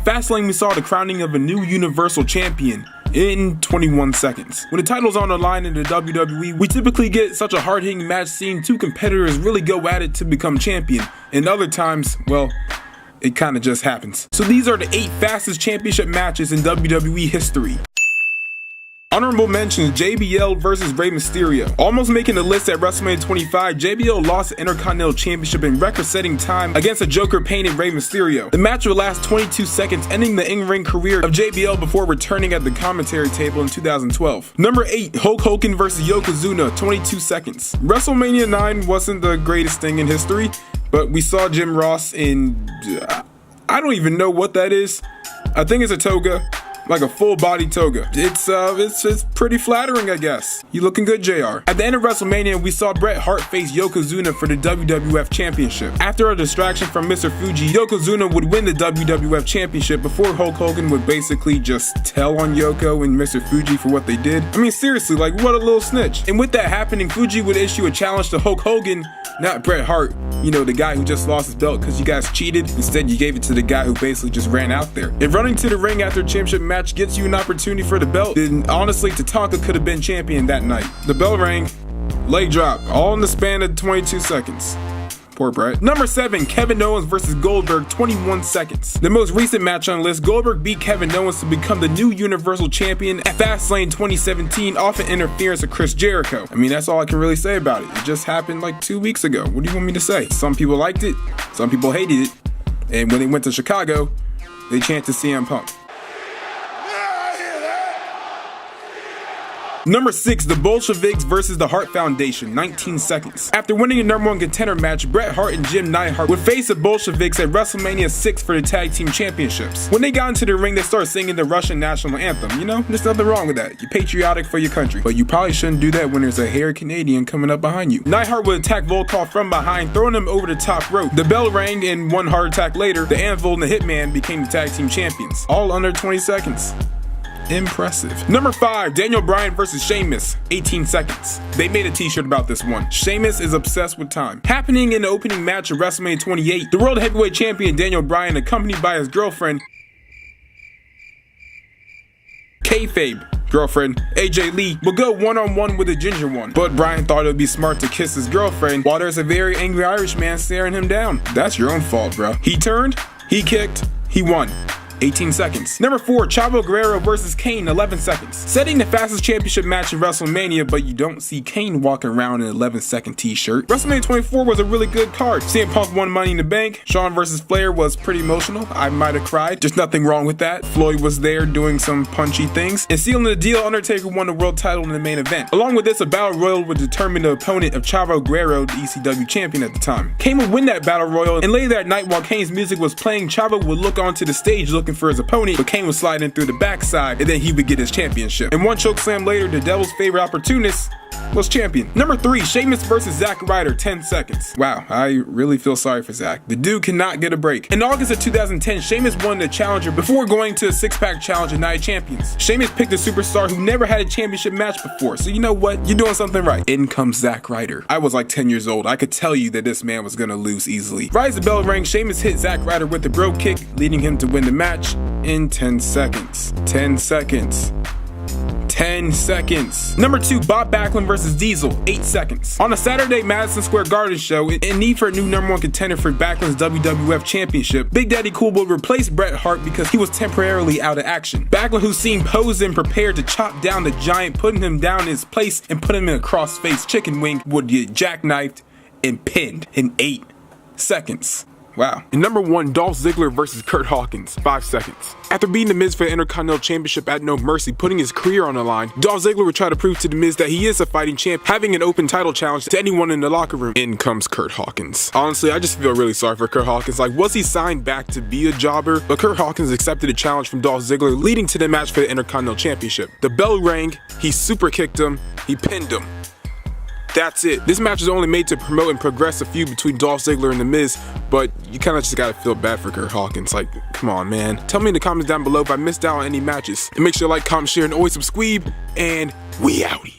Fastlane, we saw the crowning of a new Universal Champion in 21 seconds. When the title's on the line in the WWE, we typically get such a hard-hitting match seeing two competitors really go at it to become champion. And other times, well, it kind of just happens. So these are the 8 fastest championship matches in WWE history. Honorable mentions: JBL versus Rey Mysterio. Almost making the list at WrestleMania 25, JBL lost the Intercontinental Championship in record-setting time against a Joker-painted Rey Mysterio. The match would last 22 seconds, ending the in-ring career of JBL before returning at the commentary table in 2012. Number 8, Hulk Hogan versus Yokozuna, 22 seconds. WrestleMania 9 wasn't the greatest thing in history, but we saw Jim Ross in... I don't even know what that is. I think it's a toga. Like a full-body toga. It's pretty flattering, I guess. You looking good, JR. At the end of WrestleMania, we saw Bret Hart face Yokozuna for the WWF Championship. After a distraction from Mr. Fuji, Yokozuna would win the WWF Championship before Hulk Hogan would basically just tell on Yoko and Mr. Fuji for what they did. I mean, seriously, like, what a little snitch. And with that happening, Fuji would issue a challenge to Hulk Hogan, not Bret Hart, you know, the guy who just lost his belt because you guys cheated. Instead, you gave it to the guy who basically just ran out there. If running to the ring after a championship match gets you an opportunity for the belt, then honestly, Tatanka could have been champion that night. The bell rang, leg drop, all in the span of 22 seconds. Poor Bret. Number 7, Kevin Owens versus Goldberg, 21 seconds. The most recent match on the list, Goldberg beat Kevin Owens to become the new Universal Champion at Fastlane 2017 off an interference of Chris Jericho. I mean, that's all I can really say about it. It just happened like 2 weeks ago. What do you want me to say? Some people liked it, some people hated it, and when they went to Chicago, they chanted CM Punk. Number 6, the Bolsheviks versus the Hart Foundation, 19 seconds. After winning a #1 contender match, Bret Hart and Jim Neidhart would face the Bolsheviks at WrestleMania 6 for the Tag Team Championships. When they got into the ring, they started singing the Russian national anthem. You know, there's nothing wrong with that. You're patriotic for your country. But you probably shouldn't do that when there's a hairy Canadian coming up behind you. Neidhart would attack Volkov from behind, throwing him over the top rope. The bell rang, and one heart attack later, the Anvil and the Hitman became the Tag Team Champions. All under 20 seconds. Impressive. Number 5, Daniel Bryan versus Sheamus, 18 seconds. They made a t-shirt about this one. Sheamus is obsessed with time. Happening in the opening match of WrestleMania 28, the World Heavyweight Champion Daniel Bryan, accompanied by his girlfriend, kayfabe girlfriend, AJ Lee, will go one-on-one with the ginger one. But Bryan thought it would be smart to kiss his girlfriend while there's a very angry Irish man staring him down. That's your own fault, bro. He turned, he kicked, he won. 18 seconds. Number 4, Chavo Guerrero versus Kane, 11 seconds. Setting the fastest championship match in WrestleMania, but you don't see Kane walking around in an 11-second t-shirt. WrestleMania 24 was a really good card. CM Punk won Money in the Bank. Shawn versus Flair was pretty emotional. I might have cried. There's nothing wrong with that. Floyd was there doing some punchy things. And sealing the deal, Undertaker won the world title in the main event. Along with this, a battle royal would determine the opponent of Chavo Guerrero, the ECW champion at the time. Kane would win that battle royal, and later that night while Kane's music was playing, Chavo would look onto the stage looking for his opponent, but Kane was sliding through the backside, and then he would get his championship. And one chokeslam later, the devil's favorite opportunist was champion. Number 3, Sheamus versus Zack Ryder, 10 seconds. Wow, I really feel sorry for Zack. The dude cannot get a break. In August of 2010, Sheamus won the challenger before going to a 6-pack challenge at Night of Champions. Sheamus picked a superstar who never had a championship match before, so you know what? You're doing something right. In comes Zack Ryder. I was like 10 years old. I could tell you that this man was gonna lose easily. Right as the bell rang, Sheamus hit Zack Ryder with the bro kick, leading him to win the match in 10 seconds. 10 seconds. 10 seconds. Number 2, Bob Backlund versus Diesel, 8 seconds. On a Saturday Madison Square Garden show, in need for a new #1 contender for Backlund's WWF Championship, Big Daddy Cool would replace Bret Hart because he was temporarily out of action. Backlund, who's seen posed and prepared to chop down the giant, putting him down in his place and put him in a cross-faced chicken wing, would get jackknifed and pinned in 8 seconds. Wow. And number 1, Dolph Ziggler versus Curt Hawkins, 5 seconds. After beating The Miz for the Intercontinental Championship at No Mercy, putting his career on the line, Dolph Ziggler would try to prove to The Miz that he is a fighting champ, having an open title challenge to anyone in the locker room. In comes Curt Hawkins. Honestly, I just feel really sorry for Curt Hawkins. Like, was he signed back to be a jobber? But Curt Hawkins accepted a challenge from Dolph Ziggler, leading to the match for the Intercontinental Championship. The bell rang, he super kicked him, he pinned him. That's it. This match was only made to promote and progress a feud between Dolph Ziggler and The Miz, but you kind of just gotta feel bad for Curt Hawkins. Like, come on, man. Tell me in the comments down below if I missed out on any matches. And make sure to like, comment, share, and always subscribe, and we outie.